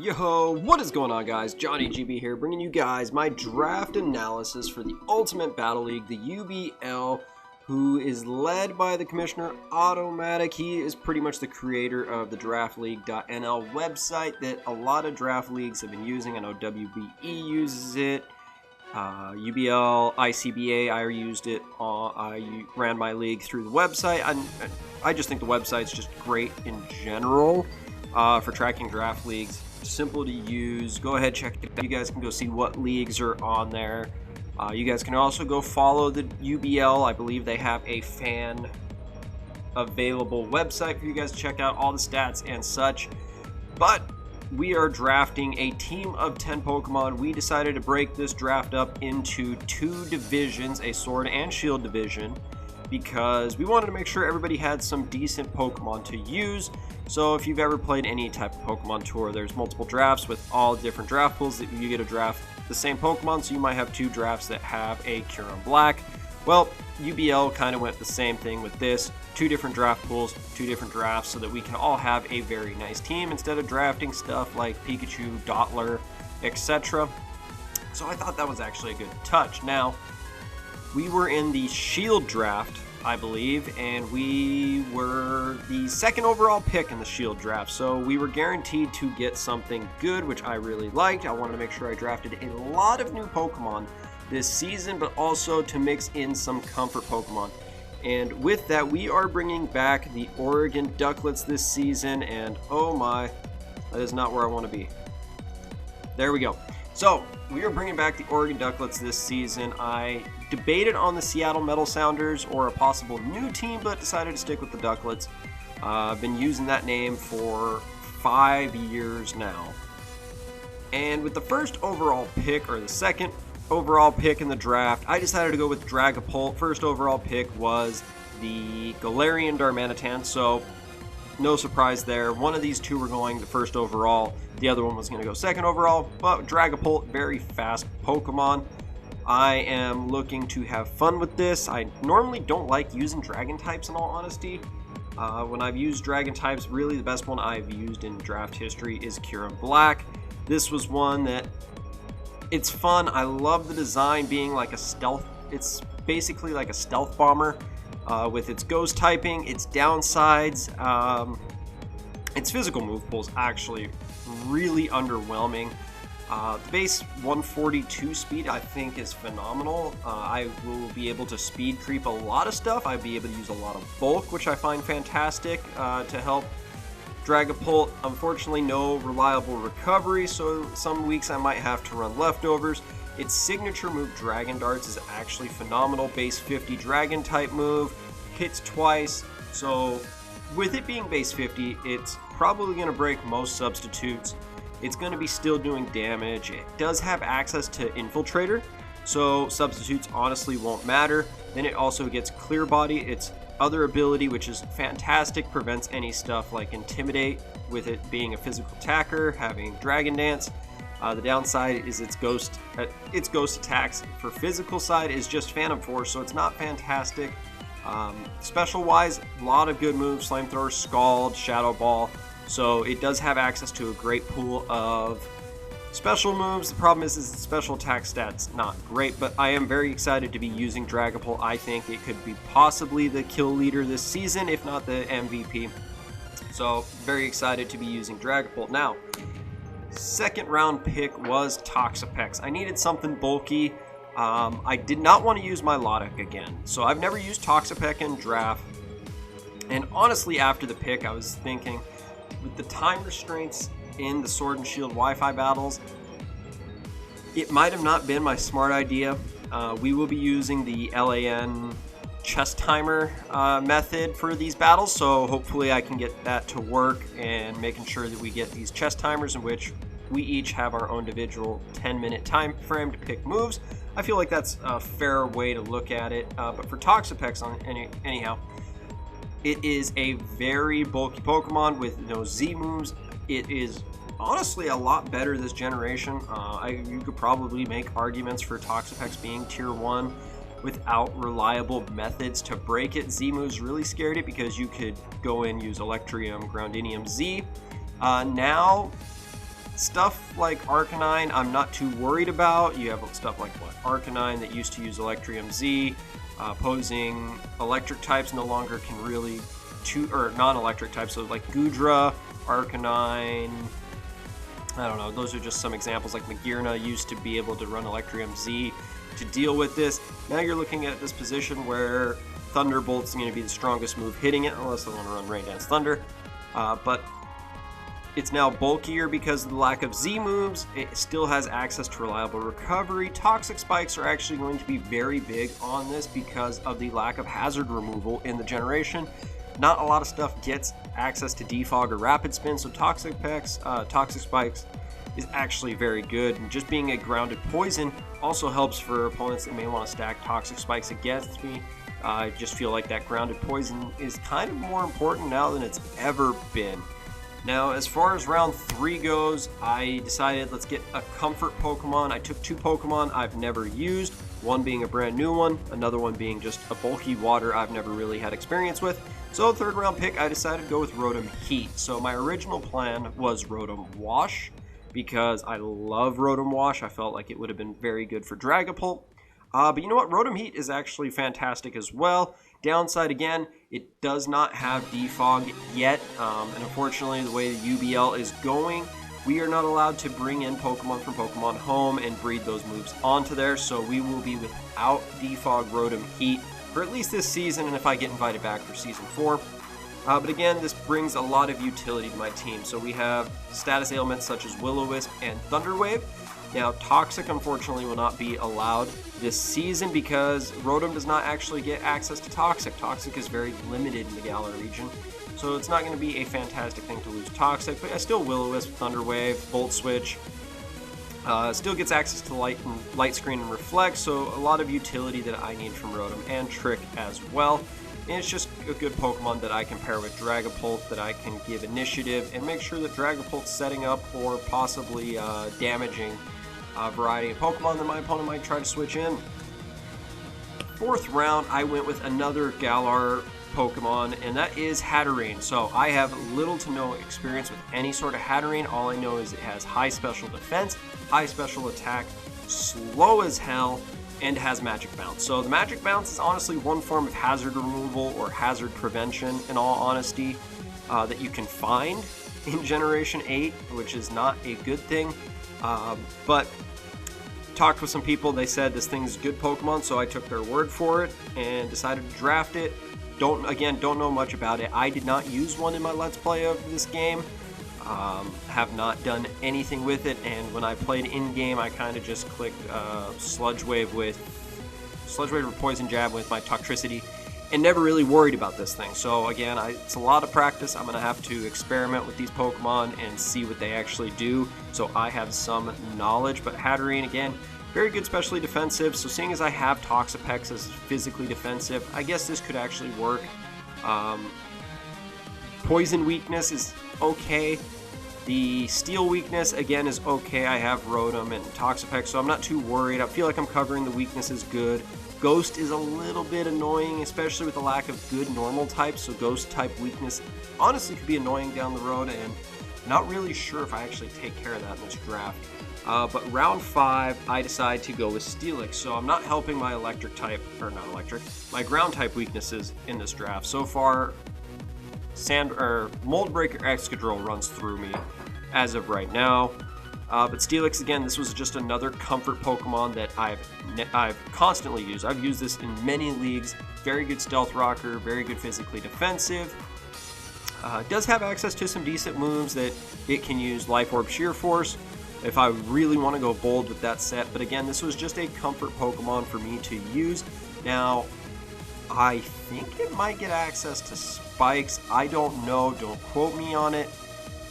Yo, what is going on, guys? Johnny GB here, bringing you guys my draft analysis for the Ultimate Battle League, the UBL, who is led by the commissioner AutoMatthic. He is pretty much the creator of the DrSlaking.nl website that a lot of draft leagues have been using. I know WBE uses it, UBL, ICBA, I used it. I ran my league through the website. I just think the website's just great in general for tracking draft leagues. Simple to use. Go ahead, check it out. You guys can go see what leagues are on there. You guys can also go follow the UBL. I believe they have a fan available website for you guys to check out all the stats and such. But we are drafting a team of 10 Pokemon. We decided to break this draft up into two divisions, a Sword and Shield division, because we wanted to make sure everybody had some decent Pokemon to use. So if you've ever played any type of Pokemon Tour, there's multiple drafts with all different draft pools that you get to draft the same Pokemon, so you might have two drafts that have a Kyurem Black. Well, UBL kind of went the same thing with this. Two different draft pools, two different drafts, so that we can all have a very nice team instead of drafting stuff like Pikachu, Dottler, etc. So I thought that was actually a good touch. Now, we were in the Shield draft, I believe, and we were the second overall pick in the Shield draft, so we were guaranteed to get something good, which I really liked. I wanted to make sure I drafted a lot of new Pokemon this season, but also to mix in some comfort Pokemon. And with that, we are bringing back the Oregon Duckletts this season, and oh my, that is not where I want to be. There we go. So, we are bringing back the Oregon Duckletts this season. I debated on the Seattle Metal Sounders or a possible new team, but decided to stick with the Duckletts. I've been using that name for 5 years now. And with the first overall pick, or the second overall pick in the draft, I decided to go with Dragapult. First overall pick was the Galarian Darmanitan, so no surprise there. One of these two were going the first overall. The other one was going to go second overall, but Dragapult, very fast Pokemon. I am looking to have fun with this. I normally don't like using dragon types, in all honesty. When I've used dragon types, really the best one I've used in draft history is Kyurem Black. This was one that, it's fun. I love the design being like a stealth. It's basically like a stealth bomber with its ghost typing, its downsides. Its physical move pool is actually really underwhelming. The base 142 speed I think is phenomenal. I will be able to speed creep a lot of stuff. I'll be able to use a lot of bulk, which I find fantastic to help Dragapult. Unfortunately, no reliable recovery, so some weeks I might have to run leftovers. Its signature move, Dragon Darts, is actually phenomenal. Base 50 Dragon type move, hits twice, so with it being base 50, it's probably going to break most substitutes. It's going to be still doing damage. It does have access to Infiltrator, so substitutes honestly won't matter. Then it also gets Clear Body, its other ability, which is fantastic, prevents any stuff like Intimidate, with it being a physical attacker, having Dragon Dance. The downside is its ghost attacks for physical side is just Phantom Force, so it's not fantastic. Special wise, a lot of good moves, Flamethrower, Scald, Shadow Ball, so it does have access to a great pool of special moves. The problem is its special attack stats not great, but I am very excited to be using Dragapult. I think it could be possibly the kill leader this season, if not the MVP. So very excited to be using Dragapult. Now, second round pick was Thechoicespecs. I needed something bulky. I did not want to use my Milotic again, so I've never used Thechoicespecs in draft. And honestly, after the pick, I was thinking, with the time restraints in the Sword and Shield Wi-Fi battles, it might have not been my smart idea. We will be using the LAN chess timer method for these battles, so hopefully I can get that to work, and making sure that we get these chess timers in which we each have our own individual 10-minute time frame to pick moves. I feel like that's a fair way to look at it, but for Thechoicespecs, anyhow, it is a very bulky Pokemon with no Z moves. It is honestly a lot better this generation. You could probably make arguments for Thechoicespecs being tier 1 without reliable methods to break it. Z moves really scared it because you could go in, use Electrium, Groundinium Z. Now Stuff like Arcanine, I'm not too worried about. You have stuff like Arcanine that used to use Electrium Z, opposing electric types no longer can really or non-electric types, so like Goodra, Arcanine, I don't know, those are just some examples. Like Magearna used to be able to run Electrium Z to deal with this. Now you're looking at this position where Thunderbolt's going to be the strongest move hitting it, unless they want to run Rain Dance Thunder. But it's now bulkier because of the lack of Z moves. It still has access to reliable recovery. Toxic Spikes are actually going to be very big on this because of the lack of hazard removal in the generation. Not a lot of stuff gets access to Defog or Rapid Spin, so Toxic Spikes is actually very good. And just being a grounded poison also helps for opponents that may want to stack Toxic Spikes against me. I just feel like that grounded poison is kind of more important now than it's ever been. Now, as far as round 3 goes, I decided let's get a comfort Pokemon. I took 2 Pokemon I've never used, one being a brand new one, another one being just a bulky water I've never really had experience with. So 3rd round pick, I decided to go with Rotom Heat. So my original plan was Rotom Wash, because I love Rotom Wash. I felt like it would have been very good for Dragapult. But you know what? Rotom Heat is actually fantastic as well. Downside again, it does not have Defog yet, and unfortunately the way the UBL is going, we are not allowed to bring in Pokemon from Pokemon Home and breed those moves onto there, so we will be without Defog Rotom Heat for at least this season, and if I get invited back for Season 4. But again, this brings a lot of utility to my team. So we have status ailments such as Will-O-Wisp and Thunder Wave. Now, Toxic, unfortunately, will not be allowed this season because Rotom does not actually get access to Toxic. Toxic is very limited in the Galar region, so it's not going to be a fantastic thing to lose Toxic, but I still Will-O-Wisp, Thunder Wave, Volt Switch. Still gets access to Light Screen and Reflect, so a lot of utility that I need from Rotom, and Trick as well. And it's just a good Pokemon that I can pair with Dragapult, that I can give initiative and make sure that Dragapult's setting up or possibly damaging a variety of Pokemon that my opponent might try to switch in. 4th round, I went with another Galar Pokemon, and that is Hatterene. So I have little to no experience with any sort of Hatterene. All I know is it has high special defense, high special attack, slow as hell, and has Magic Bounce. So the Magic Bounce is honestly one form of hazard removal or hazard prevention, in all honesty, that you can find in Generation 8, which is not a good thing. But talked with some people, they said this thing's a good Pokemon, so I took their word for it and decided to draft it. Don't know much about it. I did not use one in my Let's Play of this game. Have not done anything with it, and when I played in-game, I kind of just clicked Sludge Wave or Poison Jab with my Toxtricity, and never really worried about this thing. So again, it's a lot of practice. I'm going to have to experiment with these Pokemon and see what they actually do, so I have some knowledge. But Hatterene, again, very good specially defensive, so seeing as I have Toxapex as physically defensive, I guess this could actually work. Poison weakness is okay. The Steel weakness, again, is okay. I have Rotom and Toxapex, so I'm not too worried. I feel like I'm covering the weaknesses good. Ghost is a little bit annoying, especially with the lack of good normal types, so Ghost type weakness honestly could be annoying down the road, and not really sure if I actually take care of that in this draft. But round 5, I decide to go with Steelix, so I'm not helping my electric type, or not electric, my ground type weaknesses in this draft. So far, Mold Breaker Excadrill runs through me as of right now. But Steelix, again, this was just another comfort Pokemon that I've constantly used. I've used this in many leagues. Very good Stealth Rocker, very good physically defensive. It does have access to some decent moves that it can use Life Orb Sheer Force if I really want to go bold with that set. But again, this was just a comfort Pokemon for me to use. Now, I think it might get access to Spikes. I don't know. Don't quote me on it.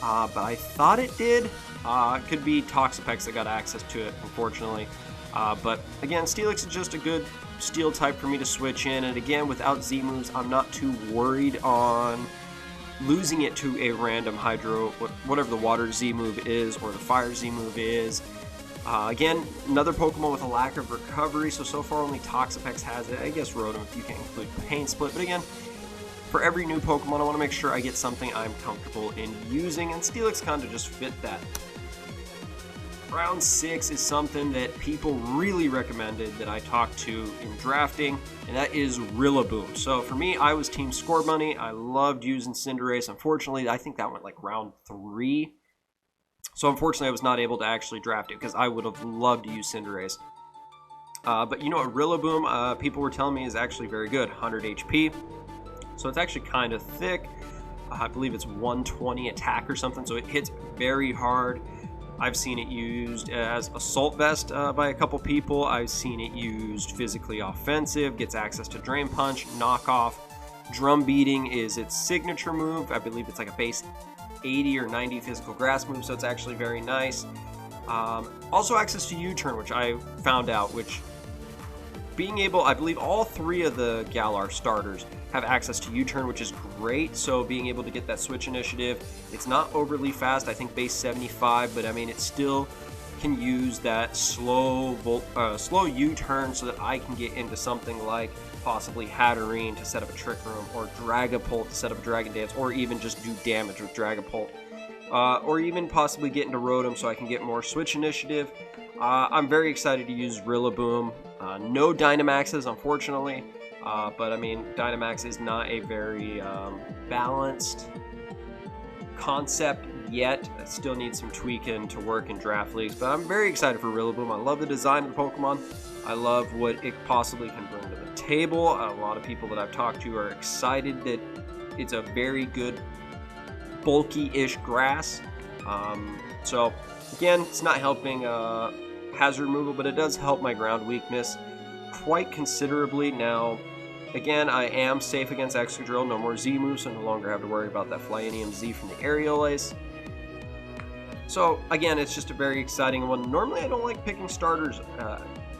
But I thought it did. It could be Toxapex that got access to it, unfortunately. But again, Steelix is just a good Steel type for me to switch in. And again, without Z moves, I'm not too worried on losing it to a random Hydro, whatever the Water Z move is, or the Fire Z move is. Again, another Pokemon with a lack of recovery, so far only Toxapex has it. I guess Rotom if you can include Pain Split, but again, for every new Pokemon, I want to make sure I get something I'm comfortable in using, and Steelix kind of just fit that. round 6 is something that people really recommended that I talked to in drafting, and that is Rillaboom. So for me, I was Team Scorbunny. I loved using Cinderace. Unfortunately, I think that went like round 3. So unfortunately, I was not able to actually draft it because I would have loved to use Cinderace. But you know what, Rillaboom, people were telling me is actually very good, 100 HP. So it's actually kind of thick. I believe it's 120 attack or something, so it hits very hard. I've seen it used as Assault Vest by a couple people. I've seen it used physically offensive, gets access to Drain Punch, Knockoff. Drum Beating is its signature move. I believe it's like a base 80 or 90 physical grass move, so it's actually very nice. Also access to U-Turn, which I found out, which being able, I believe all 3 of the Galar starters have access to U-Turn, which is great. So being able to get that switch initiative, it's not overly fast, I think base 75, but I mean, it still can use that slow U-Turn so that I can get into something like possibly Hatterene to set up a Trick Room, or Dragapult to set up a Dragon Dance, or even just do damage with Dragapult. Or even possibly get into Rotom so I can get more switch initiative. I'm very excited to use Rillaboom. No Dynamaxes, unfortunately. But I mean, Dynamax is not a very balanced concept yet. It still needs some tweaking to work in draft leagues. But I'm very excited for Rillaboom. I love the design of the Pokemon. I love what it possibly can bring to the table. A lot of people that I've talked to are excited that it's a very good bulky-ish grass. So again, it's not helping hazard removal, but it does help my ground weakness quite considerably. Now, again, I am safe against Excadrill. No more Z moves, so I no longer have to worry about that Flyinium Z from the Aerial Ace. So again, it's just a very exciting one. Normally I don't like picking starters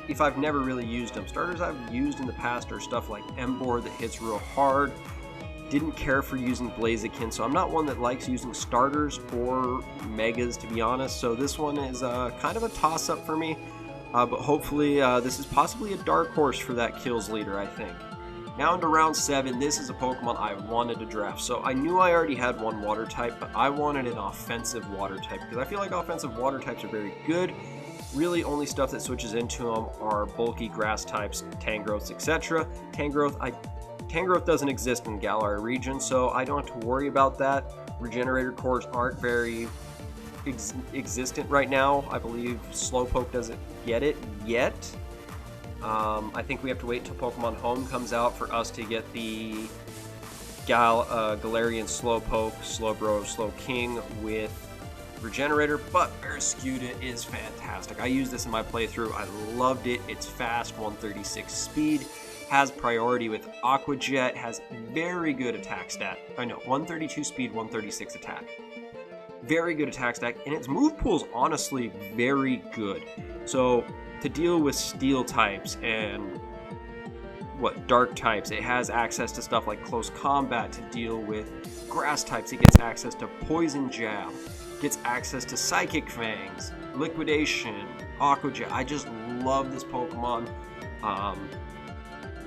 if I've never really used them. Starters I've used in the past are stuff like Emboar that hits real hard. Didn't care for using Blaziken, so I'm not one that likes using starters or megas, to be honest. So this one is kind of a toss-up for me, but hopefully this is possibly a dark horse for that kills leader, I think. Now into round 7, this is a Pokemon I wanted to draft. So I knew I already had one water type, but I wanted an offensive water type because I feel like offensive water types are very good. Really, only stuff that switches into them are bulky grass types, Tangrowths, etc. Tangrowth doesn't exist in the Galar region, so I don't have to worry about that. Regenerator cores aren't very existent right now. I believe Slowpoke doesn't get it yet. I think we have to wait until Pokemon Home comes out for us to get the Galarian Slowpoke, Slowbros, Slowking with Regenerator, but Barraskewda is fantastic. I used this in my playthrough. I loved it. It's fast, 136 speed. Has priority with Aqua Jet, has very good attack stat. I know, 132 speed, 136 attack. Very good attack stat, and its move pool is honestly very good. So to deal with steel types and dark types, it has access to stuff like close combat. To deal with grass types, it gets access to Poison Jab, gets access to Psychic Fangs, Liquidation, Aqua Jet. I just love this Pokemon.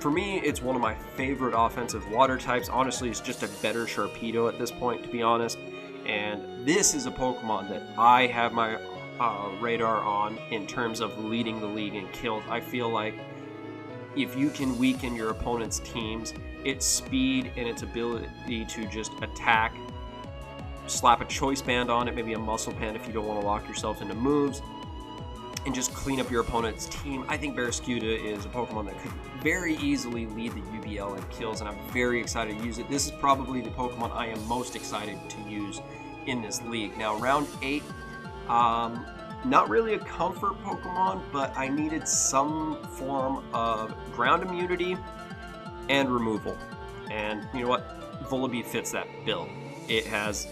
For me, it's one of my favorite offensive water types. Honestly, it's just a better Sharpedo at this point, to be honest. And this is a Pokemon that I have my radar on in terms of leading the league in kills. I feel like if you can weaken your opponent's teams, its speed and its ability to just attack, slap a Choice Band on it, maybe a Muscle Band if you don't want to lock yourself into moves, and just clean up your opponent's team. I think Barraskewda is a Pokemon that could very easily lead the UBL in kills, and I'm very excited to use it. This is probably the Pokemon I am most excited to use in this league. Now, round 8, not really a comfort Pokemon, but I needed some form of ground immunity and removal. And you know what? Volibee fits that bill. It has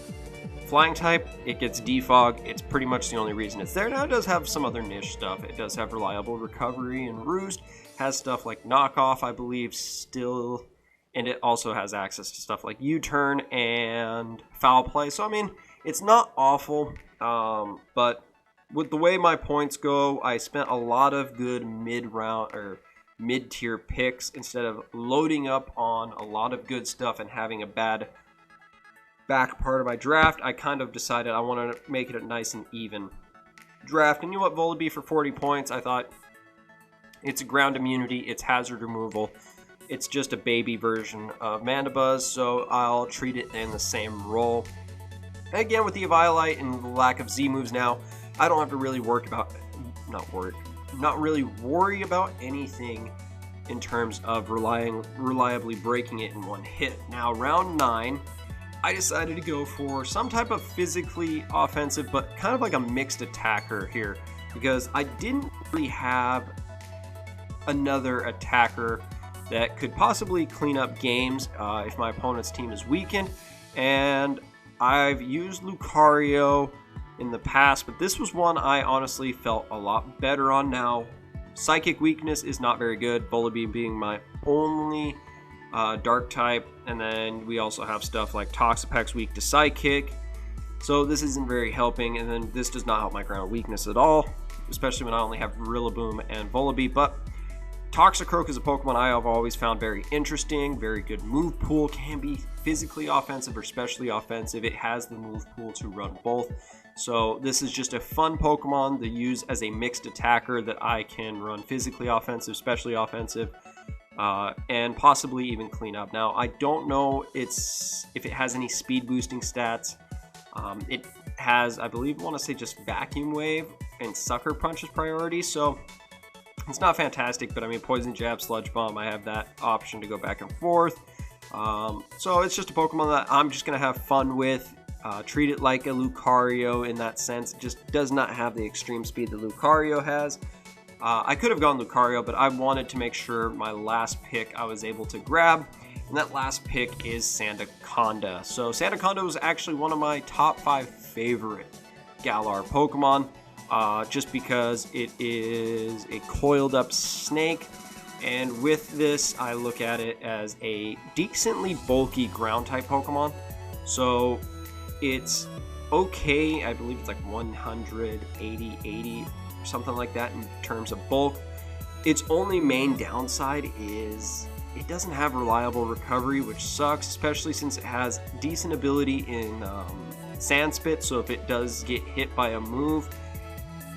Flying type, it gets Defog. It's pretty much the only reason it's there. Now, it does have some other niche stuff. It does have Reliable Recovery and Roost. Has stuff like Knockoff, I believe, still. And it also has access to stuff like U-Turn and Foul Play. So, I mean, it's not awful. But with the way my points go, I spent a lot of good mid-round or mid-tier picks instead of loading up on a lot of good stuff and having a bad back part of my draft. I kind of decided I want to make it nice and even. draft. And you know what, Volibee for 40 points, I thought it's a ground immunity, it's hazard removal. It's just a baby version of Mandibuzz, so I'll treat it in the same role. Again, with the Eviolite and the lack of Z moves now, I don't have to really worry about anything in terms of reliably breaking it in one hit. Now, round 9, I decided to go for some type of physically offensive, but kind of like a mixed attacker here, because I didn't really have another attacker that could possibly clean up games if my opponent's team is weakened. And I've used Lucario in the past, but this was one I honestly felt a lot better on. Now, Psychic weakness is not very good, Volibee being my only dark type, and then we also have stuff like Toxapex weak to Psychic, so this isn't very helping. And then this does not help my ground weakness at all, especially when I only have Rillaboom and Volibee. But Toxicroak is a Pokemon I have always found very interesting, very good move pool, can be physically offensive or specially offensive. It has the move pool to run both. So this is just a fun Pokemon to use as a mixed attacker that I can run physically offensive, specially offensive, and possibly even clean up. Now, I don't know if it has any speed boosting stats. It has, I believe, I want to say just Vacuum Wave and Sucker Punch as priority, so it's not fantastic, but I mean, Poison Jab, Sludge Bomb, I have that option to go back and forth. So it's just a Pokemon that I'm just going to have fun with. Treat it like a Lucario in that sense. It just does not have the extreme speed that Lucario has. I could have gone Lucario, but I wanted to make sure my last pick I was able to grab. And that last pick is Sandaconda. So Sandaconda was actually one of my top 5 favorite Galar Pokemon. Just because it is a coiled up snake, and with this I look at it as a decently bulky ground type Pokemon. So it's okay, I believe it's like 180 or something like that in terms of bulk. Its only main downside is it doesn't have reliable recovery, which sucks, especially since it has decent ability in Sand Spit. So if it does get hit by a move,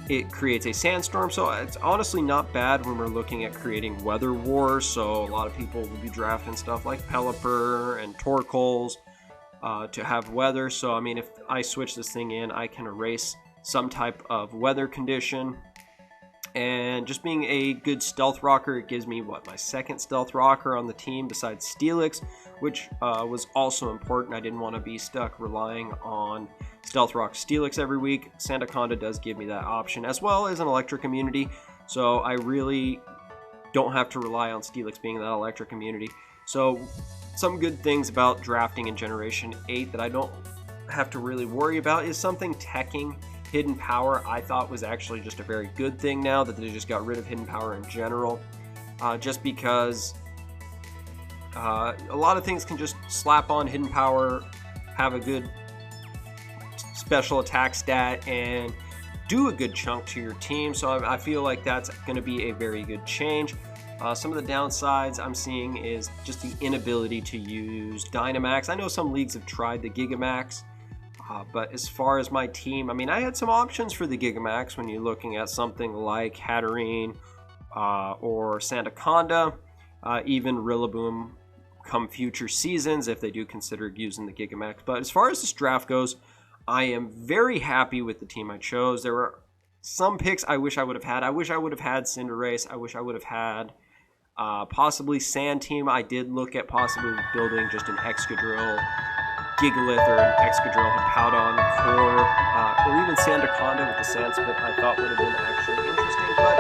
it creates a sandstorm. So it's honestly not bad when we're looking at creating weather wars. So a lot of people will be drafting stuff like Pelipper and Torkoals to have weather. So I mean, if I switch this thing in, I can erase some type of weather condition. And just being a good stealth rocker, it gives me my second stealth rocker on the team besides Steelix, which was also important. I didn't want to be stuck relying on Stealth Rock Steelix every week. Sandaconda does give me that option, as well as an electric immunity, so I really don't have to rely on Steelix being that electric immunity. So some good things about drafting in Generation 8 that I don't have to really worry about is something teching. Hidden Power I thought was actually just a very good thing now that they just got rid of Hidden Power in general, just because a lot of things can just slap on Hidden Power, have a good special attack stat, and do a good chunk to your team. So I feel like that's going to be a very good change. Some of the downsides I'm seeing is just the inability to use Dynamax. I know some leagues have tried the Gigamax, but as far as my team, I mean, I had some options for the Gigamax when you're looking at something like Hatterene or Sandaconda, even Rillaboom come future seasons if they do consider using the Gigamax. But as far as this draft goes, I am very happy with the team I chose. There were some picks I wish I would have had. I wish I would have had Cinderace. I wish I would have had possibly Sand Team. I did look at possibly building just an Excadrill Gigalith or an Excadrill Hippowdon core, or even Sandaconda with the Sand Spit. I thought would have been actually interesting, but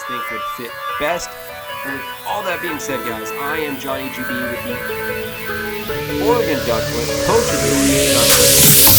think would fit best. And with all that being said, guys, I am Johnny GB with the Oregon Duckletts, coach of the Oregon Duckletts.